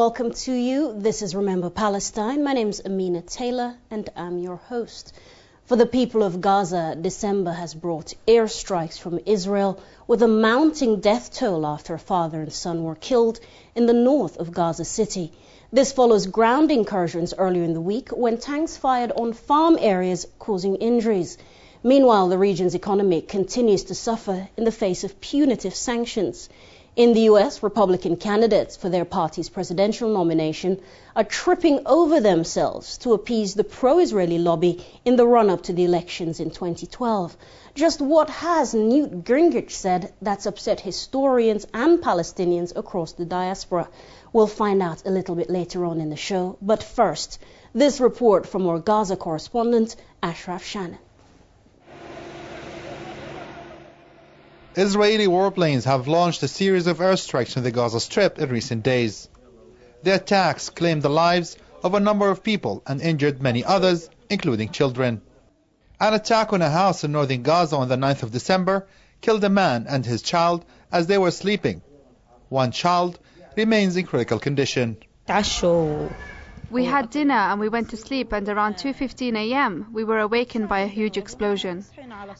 welcome to you. This is Remember Palestine. My name is Amina Taylor and I'm your host. For the people of Gaza, December has brought airstrikes from Israel with a mounting death toll after a father and son were killed in the north of Gaza City. This follows ground incursions earlier in the week when tanks fired on farm areas causing injuries. Meanwhile, the region's economy continues to suffer in the face of punitive sanctions. In the US, Republican candidates for their party's presidential nomination are tripping over themselves to appease the pro-Israeli lobby in the run-up to the elections in 2012. Just what has Newt Gingrich said that's upset historians and Palestinians across the diaspora? We'll find out a little bit later on in the show. But first, this report from our Gaza correspondent, Ashraf Shannon. Israeli warplanes have launched a series of airstrikes in the Gaza Strip in recent days. The attacks claimed the lives of a number of people and injured many others, including children. An attack on a house in northern Gaza on the 9th of December killed a man and his child as they were sleeping. One child remains in critical condition. We had dinner and we went to sleep, and around 2:15 a.m. we were awakened by a huge explosion.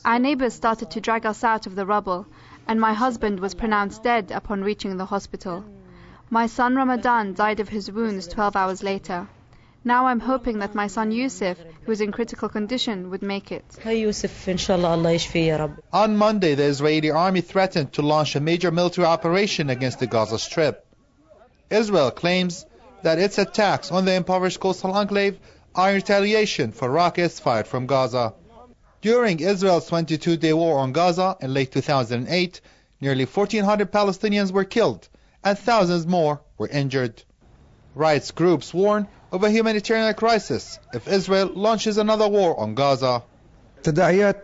Our neighbors started to drag us out of the rubble, and my husband was pronounced dead upon reaching the hospital. My son Ramadan died of his wounds 12 hours later. Now I'm hoping that my son Yusuf, who is in critical condition, would make it. On Monday, the Israeli army threatened to launch a major military operation against the Gaza Strip. Israel claims that its attacks on the impoverished coastal enclave are in retaliation for rockets fired from Gaza. During Israel's 22-day war on Gaza in late 2008, nearly 1,400 Palestinians were killed and thousands more were injured. Rights groups warn of a humanitarian crisis if Israel launches another war on Gaza. A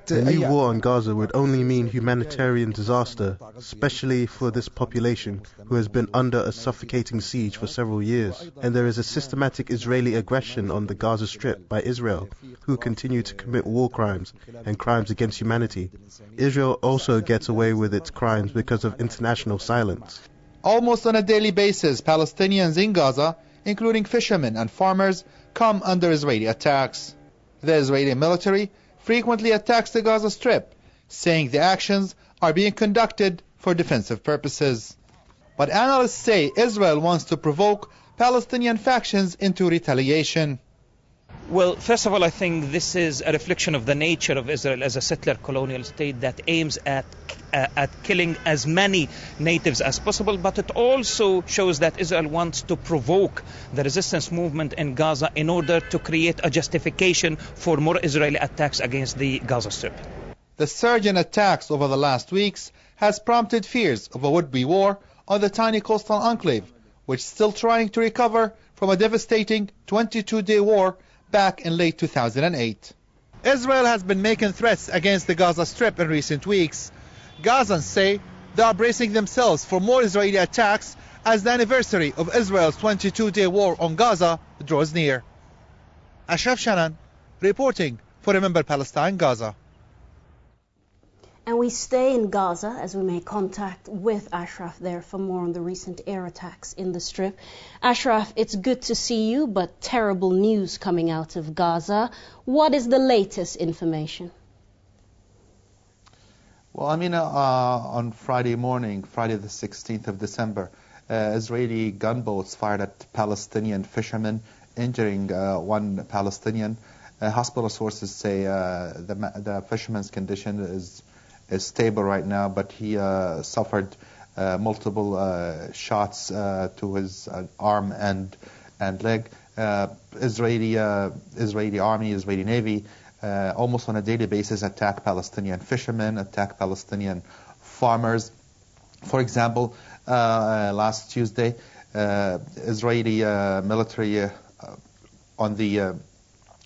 new war on Gaza would only mean humanitarian disaster, especially for this population who has been under a suffocating siege for several years. And there is a systematic Israeli aggression on the Gaza Strip by Israel, who continue to commit war crimes and crimes against humanity. Israel also gets away with its crimes because of international silence. Almost on a daily basis, Palestinians in Gaza, including fishermen and farmers, come under Israeli attacks. The Israeli military frequently attacks the Gaza Strip, saying the actions are being conducted for defensive purposes. But analysts say Israel wants to provoke Palestinian factions into retaliation. Well, first of all, I think this is a reflection of the nature of Israel as a settler colonial state that aims at killing as many natives as possible, but it also shows that Israel wants to provoke the resistance movement in Gaza in order to create a justification for more Israeli attacks against the Gaza Strip. The surge in attacks over the last weeks has prompted fears of a would-be war on the tiny coastal enclave, which is still trying to recover from a devastating 22-day war back in late 2008. Israel has been making threats against the Gaza Strip in recent weeks. Gazans say they are bracing themselves for more Israeli attacks as the anniversary of Israel's 22-day war on Gaza draws near. Ashraf Shannon reporting for Remember Palestine, Gaza. And we stay in Gaza as we make contact with Ashraf there for more on the recent air attacks in the Strip. Ashraf, it's good to see you, but terrible news coming out of Gaza. What is the latest information? Well, on Friday morning, Friday the 16th of December, Israeli gunboats fired at Palestinian fishermen, injuring one Palestinian. Hospital sources say the fisherman's condition is stable right now, but he suffered multiple shots to his arm and leg. Israeli army, Israeli Navy, almost on a daily basis attack Palestinian fishermen, attack Palestinian farmers. For example, last Tuesday, Israeli military on the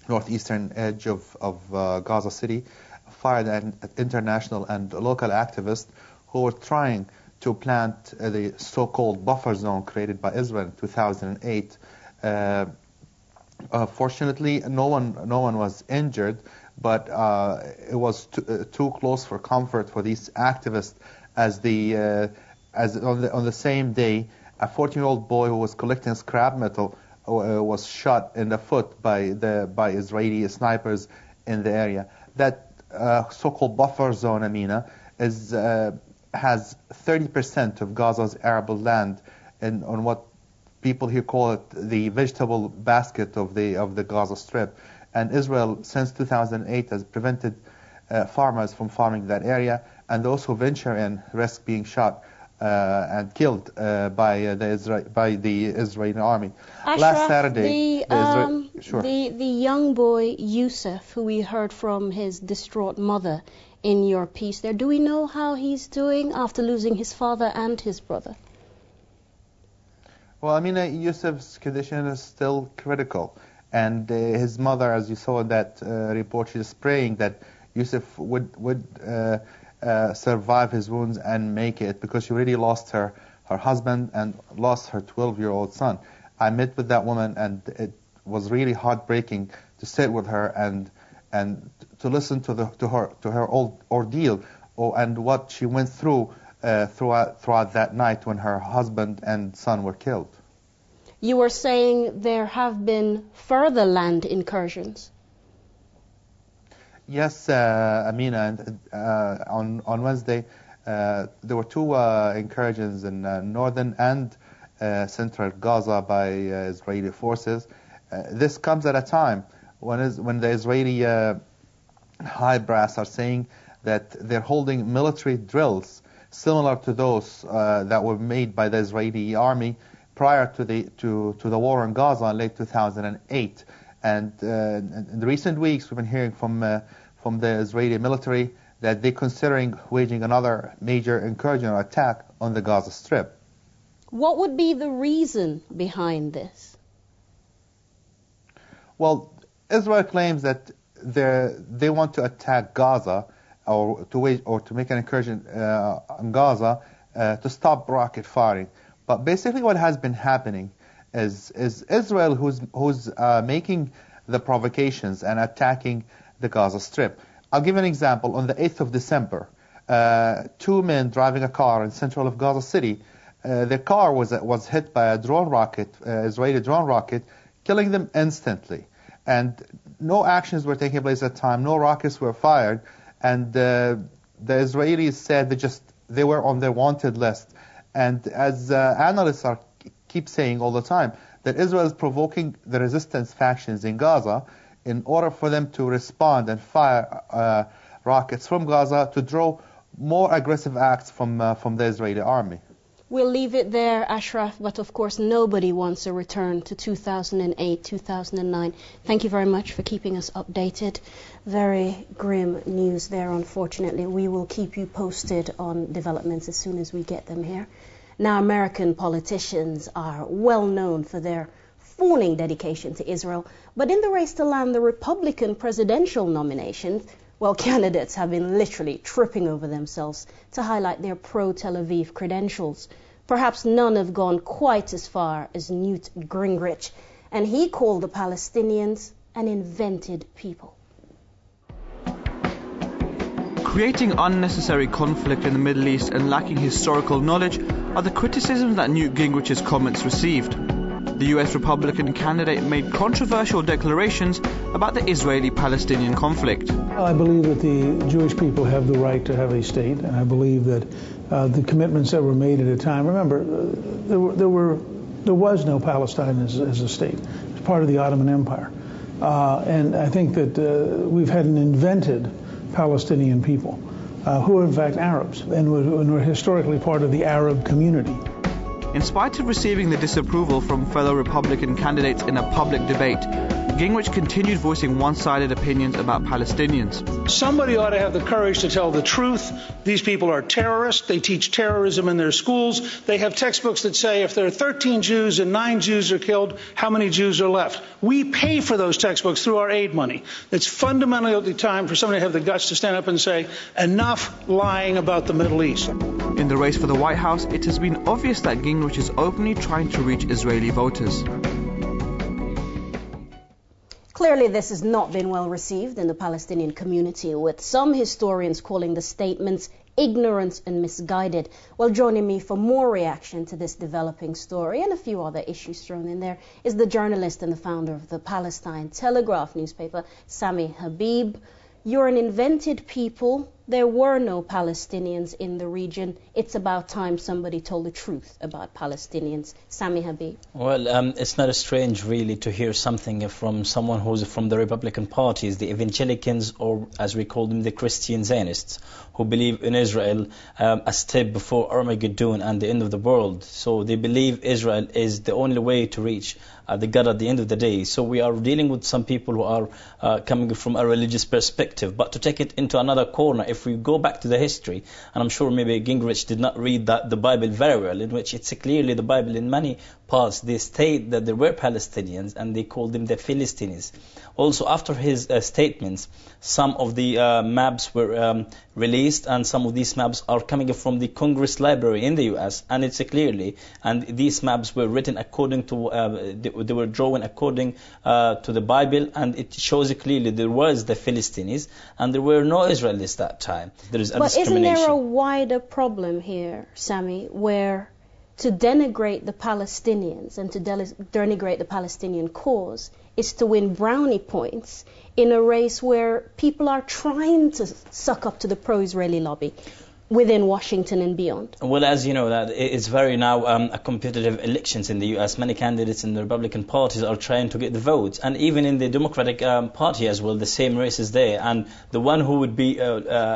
northeastern edge of Gaza City fired at international and local activists who were trying to plant the so-called buffer zone created by Israel in 2008. Fortunately, no one was injured, but it was too close for comfort for these activists, as on the same day a 14-year-old boy who was collecting scrap metal was shot in the foot by Israeli snipers in the area. That so-called buffer zone, Amina, has 30% of Gaza's arable land on what people here call it the vegetable basket of the Gaza Strip. And Israel, since 2008, has prevented farmers from farming that area, and those who venture in risk being shot and killed by the Israeli army. Ashraf, last Saturday, the young boy Yusuf, who we heard from his distraught mother in your piece there, do we know how he's doing after losing his father and his brother? Well, I mean, Yusuf's condition is still critical, and his mother, as you saw in that report, she's praying that Yusuf would survive his wounds and make it, because she already lost her husband and lost her 12-year-old son. I met with that woman, and it was really heartbreaking to sit with her and to listen to her ordeal and what she went through throughout that night when her husband and son were killed. You were saying there have been further land incursions. Yes, Amina, on Wednesday there were two incursions in northern and central Gaza by Israeli forces. This comes at a time when the Israeli high brass are saying that they're holding military drills similar to those that were made by the Israeli army prior to the war in Gaza in late 2008. And in the recent weeks, we've been hearing from the Israeli military that they're considering waging another major incursion or attack on the Gaza Strip. What would be the reason behind this? Well, Israel claims that they want to attack Gaza or to make an incursion on Gaza to stop rocket firing. But basically, what has been happening is Israel who's making the provocations and attacking the Gaza Strip. I'll give an example. On the 8th of December, two men driving a car in central of Gaza City, their car was hit by a drone rocket, Israeli drone rocket, killing them instantly. And no actions were taking place at the time. No rockets were fired, and the Israelis said they were on their wanted list. And as analysts keep saying all the time, that Israel is provoking the resistance factions in Gaza in order for them to respond and fire rockets from Gaza to draw more aggressive acts from the Israeli army. We'll leave it there, Ashraf, but of course nobody wants a return to 2008, 2009. Thank you very much for keeping us updated. Very grim news there, unfortunately. We will keep you posted on developments as soon as we get them here. Now, American politicians are well known for their fawning dedication to Israel, but in the race to land the Republican presidential nominations, well, candidates have been literally tripping over themselves to highlight their pro-Tel Aviv credentials. Perhaps none have gone quite as far as Newt Gingrich, and he called the Palestinians an invented people. Creating unnecessary conflict in the Middle East and lacking historical knowledge are the criticisms that Newt Gingrich's comments received. The US Republican candidate made controversial declarations about the Israeli-Palestinian conflict. I believe that the Jewish people have the right to have a state, and I believe that the commitments that were made at a time, remember, there was no Palestine as a state. It was part of the Ottoman Empire. And I think that we've had an invented Palestinian people who are in fact Arabs and were historically part of the Arab community. In spite of receiving the disapproval from fellow Republican candidates in a public debate, Gingrich continued voicing one-sided opinions about Palestinians. Somebody ought to have the courage to tell the truth. These people are terrorists. They teach terrorism in their schools. They have textbooks that say if there are 13 Jews and 9 Jews are killed, how many Jews are left? We pay for those textbooks through our aid money. It's fundamentally time for somebody to have the guts to stand up and say, enough lying about the Middle East. In the race for the White House, it has been obvious that Gingrich is openly trying to reach Israeli voters. Clearly, this has not been well received in the Palestinian community, with some historians calling the statements ignorant and misguided. Well, joining me for more reaction to this developing story and a few other issues thrown in there is the journalist and the founder of the Palestine Telegraph newspaper, Sameh-Habeeb. You're an invented people. There were no Palestinians in the region. It's about time somebody told the truth about Palestinians. Sameh-Habeeb. Well, it's not strange really to hear something from someone who's from the Republican parties, the evangelicals, or as we call them, the Christian Zionists, who believe in Israel a step before Armageddon and the end of the world. So they believe Israel is the only way to reach the God at the end of the day. So we are dealing with some people who are coming from a religious perspective. But to take it into another corner, if we go back to the history, and I'm sure maybe Gingrich did not read the Bible very well, in which it's clearly the Bible in many parts, they state that there were Palestinians and they called them the Philistines. Also, after his statements, some of the maps were released, and some of these maps are coming from the Congress Library in the US, and it's clearly, and these maps were written according to, they were drawn according to the Bible, and it shows clearly there was the Philistines, and there were no Israelis that time. There is a discrimination. But isn't there a wider problem here, Sameh, where to denigrate the Palestinians and to denigrate the Palestinian cause is to win brownie points in a race where people are trying to suck up to the pro-Israeli lobby within Washington and beyond? Well, as you know, that it's very now a competitive elections in the U.S. Many candidates in the Republican parties are trying to get the votes, and even in the Democratic Party as well, the same race is there. And the one who would be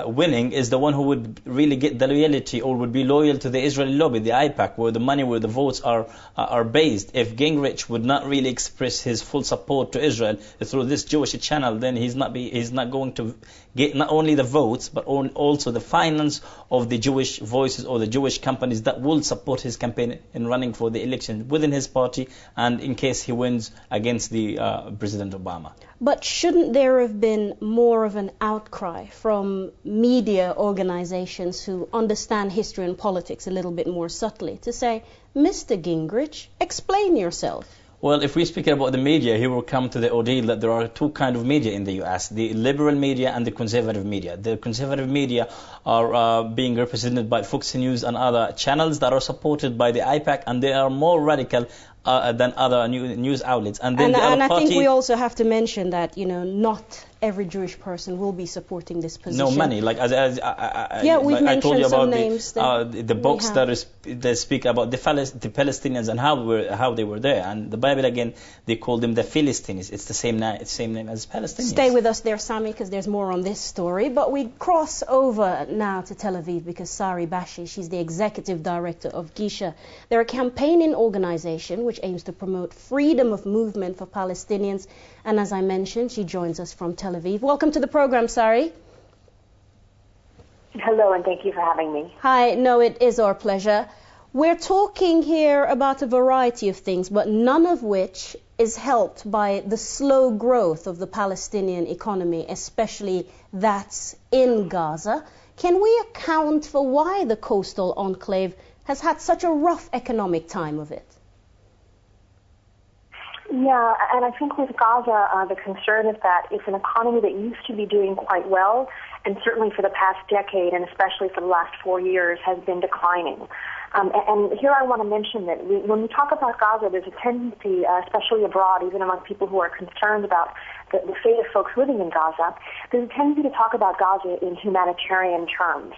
winning is the one who would really get the loyalty or would be loyal to the Israeli lobby, the AIPAC, where the money, where the votes are based. If Gingrich would not really express his full support to Israel through this Jewish channel, then he's not going to get not only the votes but also the finance of the Jewish voices or the Jewish companies that will support his campaign in running for the election within his party, and in case he wins against the President Obama. But shouldn't there have been more of an outcry from media organizations who understand history and politics a little bit more subtly to say, Mr. Gingrich, explain yourself? Well, if we speak about the media, he will come to the ordeal that there are two kinds of media in the U.S., the liberal media and the conservative media. The conservative media are being represented by Fox News and other channels that are supported by the AIPAC, and they are more radical than other news outlets. And then I think we also have to mention that, not every Jewish person will be supporting this position. No, many. Like we've I told you about names the books that speak about the Palestinians and how they were there, and the Bible again they call them the Philistines. It's the same name as Palestinians. Stay with us there, Sameh, because there's more on this story. But we cross over now to Tel Aviv because Sari Bashi, she's the executive director of Gisha. They're a campaigning organization which aims to promote freedom of movement for Palestinians. And as I mentioned, she joins us from Tel Aviv. Welcome to the program, Sari. Hello, and thank you for having me. Hi, no, it is our pleasure. We're talking here about a variety of things, but none of which is helped by the slow growth of the Palestinian economy, especially that's in Gaza. Can we account for why the coastal enclave has had such a rough economic time of it? Yeah, and I think with Gaza, the concern is that it's an economy that used to be doing quite well, and certainly for the past decade, and especially for the last 4 years, has been declining. And here I want to mention that when we talk about Gaza, there's a tendency, especially abroad, even among people who are concerned about the fate of folks living in Gaza, there's a tendency to talk about Gaza in humanitarian terms.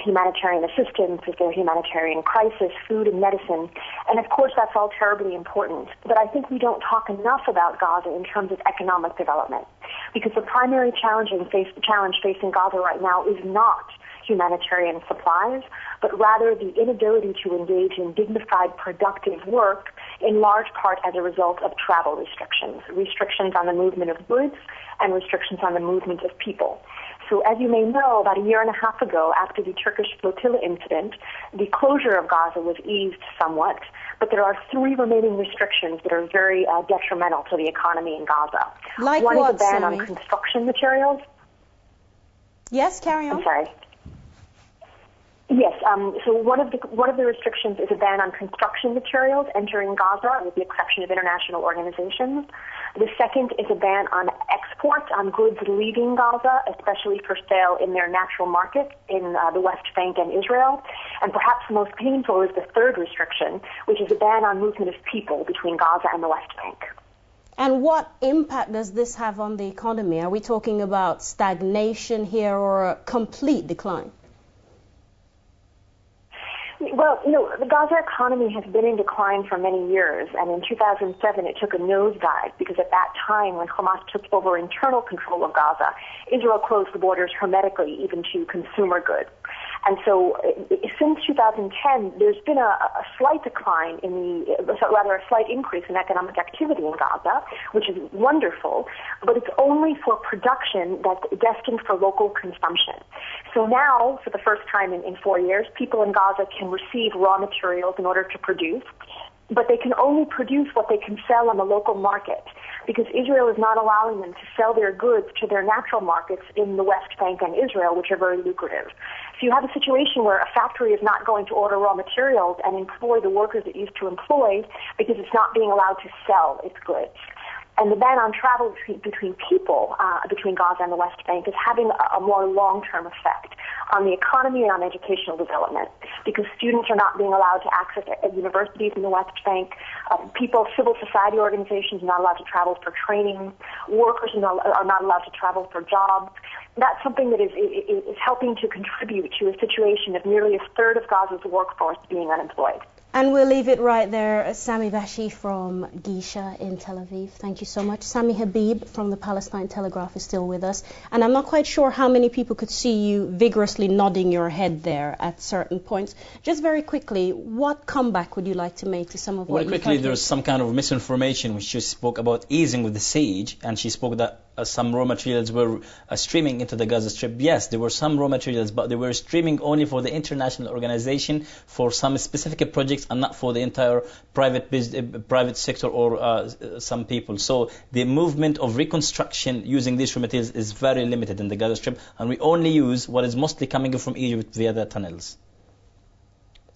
Humanitarian assistance, is there humanitarian crisis, food and medicine, and of course that's all terribly important. But I think we don't talk enough about Gaza in terms of economic development, because the primary challenge facing Gaza right now is not humanitarian supplies, but rather the inability to engage in dignified, productive work, in large part as a result of travel restrictions on the movement of goods and restrictions on the movement of people. So as you may know, about a year and a half ago, after the Turkish flotilla incident, the closure of Gaza was eased somewhat, but there are 3 remaining restrictions that are very detrimental to the economy in Gaza. Like One what, is a ban Sameh? on construction materials. Yes, carry on. I'm sorry. Yes. So one of the restrictions is a ban on construction materials entering Gaza, with the exception of international organizations. The second is a ban on export on goods leaving Gaza, especially for sale in their natural market in the West Bank and Israel. And perhaps the most painful is the third restriction, which is a ban on movement of people between Gaza and the West Bank. And what impact does this have on the economy? Are we talking about stagnation here or a complete decline? Well, the Gaza economy has been in decline for many years, and in 2007 it took a nosedive because at that time, when Hamas took over internal control of Gaza, Israel closed the borders hermetically, even to consumer goods. And so since 2010, there's been a slight decline a slight increase in economic activity in Gaza, which is wonderful, but it's only for production that's destined for local consumption. So now, for the first time in 4 years, people in Gaza can receive raw materials in order to produce, but they can only produce what they can sell on the local market, because Israel is not allowing them to sell their goods to their natural markets in the West Bank and Israel, which are very lucrative. So you have a situation where a factory is not going to order raw materials and employ the workers it used to employ because it's not being allowed to sell its goods. And the ban on travel between people, between Gaza and the West Bank, is having a more long-term effect on the economy and on educational development, because students are not being allowed to access universities in the West Bank. Civil society organizations are not allowed to travel for training. Workers are not allowed to travel for jobs. That's something that is helping to contribute to a situation of nearly a third of Gaza's workforce being unemployed. And we'll leave it right there. Sameh-Habeeb from Gisha in Tel Aviv. Thank you so much. Sameh-Habeeb from the Palestine Telegraph is still with us. And I'm not quite sure how many people could see you vigorously nodding your head there at certain points. Just very quickly, what comeback would you like to make to some of what you heard? Well, quickly, there's some kind of misinformation which she spoke about easing with the siege, and she spoke that some raw materials were streaming into the Gaza Strip. Yes, there were some raw materials, but they were streaming only for the international organization, for some specific projects, and not for the entire private sector or some people. So the movement of reconstruction using these raw materials is very limited in the Gaza Strip, and we only use what is mostly coming from Egypt via the tunnels.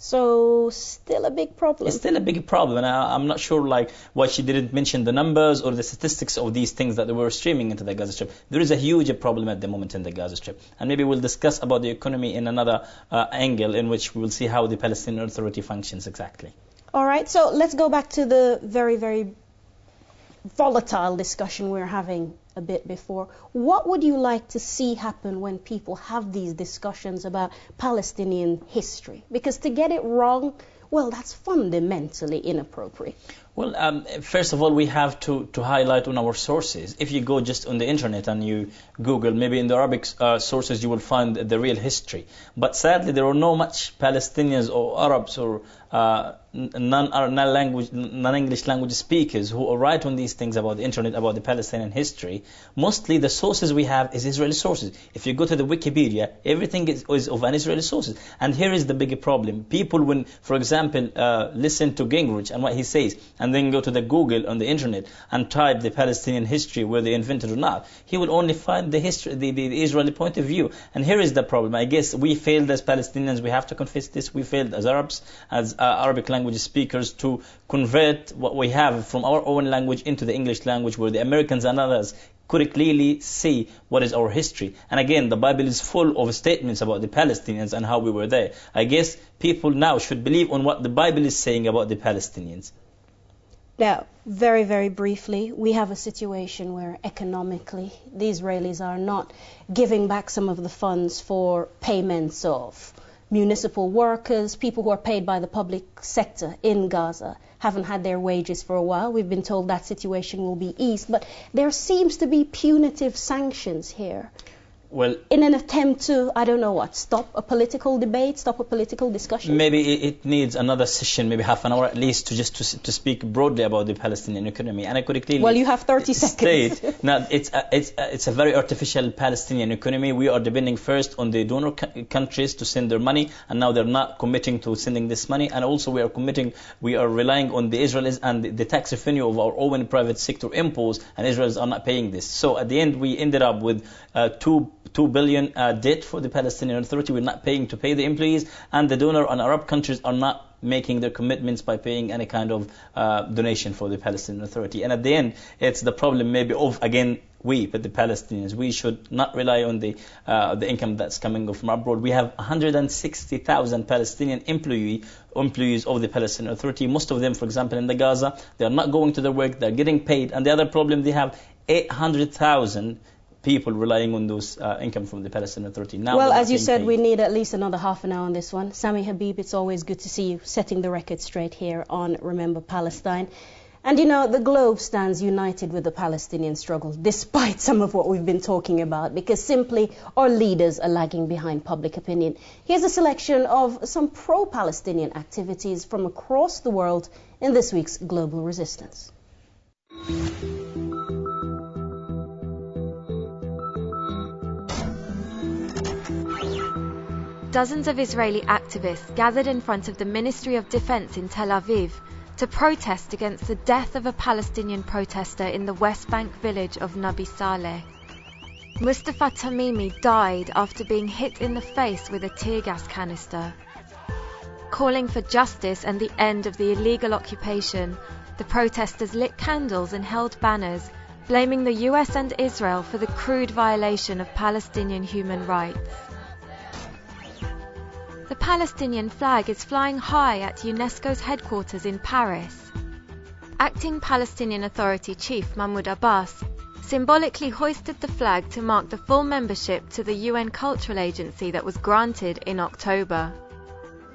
So still a big problem. It's still a big problem, and I'm not sure why she didn't mention the numbers or the statistics of these things that they were streaming into the Gaza Strip. There is a huge problem at the moment in the Gaza Strip, and maybe we'll discuss about the economy in another angle, in which we will see how the Palestinian Authority functions exactly. All right, so let's go back to the very, very volatile discussion we're having a bit before. What would you like to see happen when people have these discussions about Palestinian history? Because to get it wrong, well, that's fundamentally inappropriate. Well, first of all, we have to highlight on our sources. If you go just on the internet and you Google, maybe in the Arabic sources, you will find the real history. But sadly, there are no much Palestinians or Arabs or non-English language speakers who write on these things about the internet, about the Palestinian history. Mostly the sources we have is Israeli sources. If you go to the Wikipedia, everything is of an Israeli sources. And here is the big problem. People, when, for example, listen to Gingrich and what he says, and then go to the Google on the internet and type the Palestinian history, where they invented or not, he will only find the history, the Israeli point of view. And here is the problem. I guess we failed as Palestinians. We have to confess this. We failed as Arabs, as Arabic language speakers, to convert what we have from our own language into the English language, where the Americans and others could clearly see what is our history. And again, the Bible is full of statements about the Palestinians and how we were there. I guess people now should believe on what the Bible is saying about the Palestinians. Now, very, very briefly, we have a situation where economically the Israelis are not giving back some of the funds for payments of municipal workers, people who are paid by the public sector in Gaza, haven't had their wages for a while. We've been told that situation will be eased, but there seems to be punitive sanctions here. Well, in an attempt to, I don't know what, stop a political debate, stop a political discussion? Maybe it needs another session, maybe half an hour at least, to speak broadly about the Palestinian economy. And I could clearly... Well, you have 30 seconds. Now, it's a very artificial Palestinian economy. We are depending first on the donor countries to send their money, and now they're not committing to sending this money. And also we are relying on the Israelis and the tax revenue of our own private sector impose, and Israelis are not paying this. So at the end, we ended up with two 2 billion debt for the Palestinian Authority. We're not paying to pay the employees, and the donor and Arab countries are not making their commitments by paying any kind of donation for the Palestinian Authority. And at the end, it's the problem maybe of, again, but the Palestinians, we should not rely on the income that's coming from abroad. We have 160,000 Palestinian employees of the Palestinian Authority. Most of them, for example, in the Gaza, they are not going to their work, they're getting paid. And the other problem, they have 800,000 people relying on those income from the Palestinian Authority. Now, well, as you said, we need at least another half an hour on this one. Sameh-Habeeb, it's always good to see you setting the record straight here on Remember Palestine. And you know, the globe stands united with the Palestinian struggle, despite some of what we've been talking about, because simply our leaders are lagging behind public opinion. Here's a selection of some pro-Palestinian activities from across the world in this week's Global Resistance. Dozens of Israeli activists gathered in front of the Ministry of Defense in Tel Aviv to protest against the death of a Palestinian protester in the West Bank village of Nabi Saleh. Mustafa Tamimi died after being hit in the face with a tear gas canister. Calling for justice and the end of the illegal occupation, the protesters lit candles and held banners, blaming the US and Israel for the crude violation of Palestinian human rights. The Palestinian flag is flying high at UNESCO's headquarters in Paris. Acting Palestinian Authority Chief Mahmoud Abbas symbolically hoisted the flag to mark the full membership to the UN Cultural Agency that was granted in October.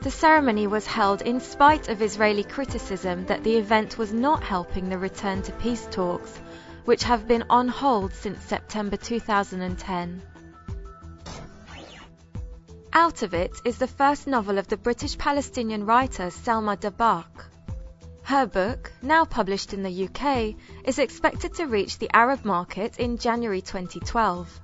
The ceremony was held in spite of Israeli criticism that the event was not helping the return to peace talks, which have been on hold since September 2010. Out of It is the first novel of the British Palestinian writer Selma Dabak. Her book, now published in the UK, is expected to reach the Arab market in January 2012.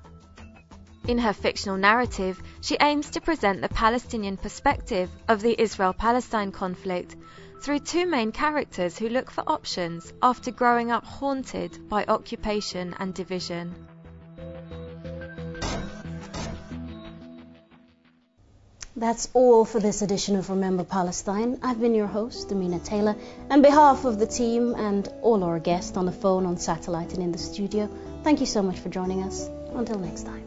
In her fictional narrative, she aims to present the Palestinian perspective of the Israel-Palestine conflict through two main characters who look for options after growing up haunted by occupation and division. That's all for this edition of Remember Palestine. I've been your host, Amina Taylor. On behalf of the team and all our guests on the phone, on satellite and in the studio, thank you so much for joining us. Until next time.